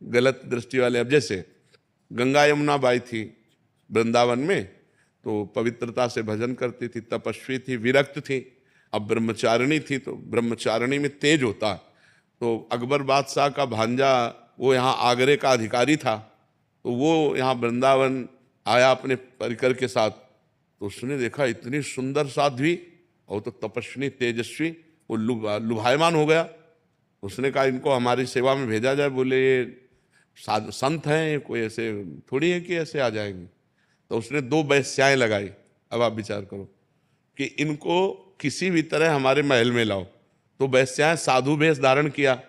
गलत दृष्टि वाले। अब जैसे गंगा यमुना बाई थी वृंदावन में, तो पवित्रता से भजन करती थी, तपस्वी थी, विरक्त थी। अब ब्रह्मचारिणी थी, तो ब्रह्मचारिणी में तेज होता। तो अकबर बादशाह का भांजा वो यहाँ आगरे का अधिकारी था, तो वो यहाँ वृंदावन आया अपने परिकर के साथ। तो उसने देखा इतनी सुंदर साध्वी और तो तपस्विनी तेजस्वी, वो लुभायमान हो गया। उसने कहा इनको हमारी सेवा में भेजा जाए। बोले ये संत हैं, कोई ऐसे थोड़ी है कि ऐसे आ जाएंगे। तो उसने 2 वेश्याएं लगाई। अब आप विचार करो कि इनको किसी भी तरह हमारे महल में लाओ। तो वेश्याएं साधु वेश धारण किया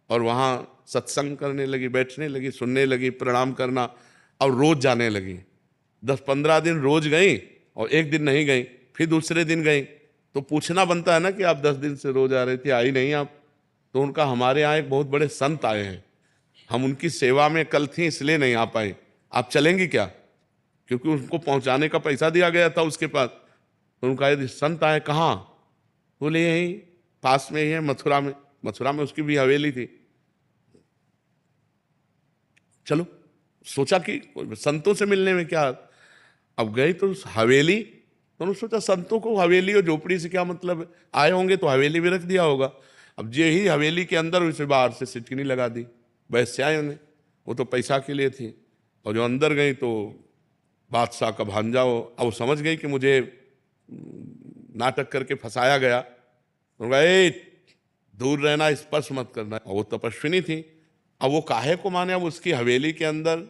और वहाँ सत्संग करने लगी, बैठने लगी, सुनने लगी, प्रणाम करना, और रोज जाने लगी। 10-15 दिन रोज गई और एक दिन नहीं गई, फिर दूसरे दिन गई। तो पूछना बनता है ना कि आप 10 दिन से रोज आ रही थी, आई नहीं आप। तो उनका हमारे यहाँ एक बहुत बड़े संत आए हैं, हम उनकी सेवा में कल थी इसलिए नहीं आ पाए, आप चलेंगी क्या? क्योंकि उनको पहुंचाने का पैसा दिया गया था उसके पास। तो उनका यदि संत आए कहाँ? बोले यहीं पास में ही है, मथुरा में। मथुरा में उसकी भी हवेली थी। चलो, सोचा कि संतों से मिलने में क्या। अब गए तो हवेली, तो उन्होंने सोचा संतों को हवेली और झोपड़ी से क्या मतलब, आए होंगे तो हवेली भी रख दिया होगा। अब ये ही हवेली के अंदर उसे बाहर से सिटकिनी लगा दी वैश्याओं ने, वो तो पैसा के लिए थी। और जो अंदर गई तो बादशाह का भांजा हो, अब वो समझ गई कि मुझे नाटक करके फंसाया गया। तो गए दूर रहना, स्पर्श मत करना। और वो तपस्विनी थी, अब वो काहे को माने, अब उसकी हवेली के अंदर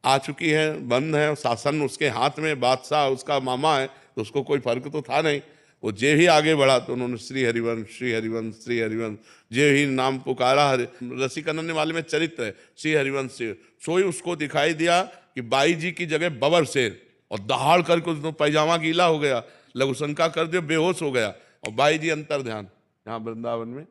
आ चुकी है, बंद है, शासन उसके हाथ में, बादशाह उसका मामा है, तो उसको कोई फर्क तो था नहीं। वो जे ही आगे बढ़ा तो उन्होंने श्री हरिवंश श्री हरिवंश श्री हरिवंश जे ही नाम पुकारा। रसिकनंद वाले में चरित्र है श्री हरिवंश से। सोई उसको दिखाई दिया कि बाई जी की जगह बबर शेर, और दहाड़ करके उसको पैजामा गीला हो गया, लघुशंका कर दिया, बेहोश हो गया। और बाई जी अंतर ध्यान यहाँ वृंदावन में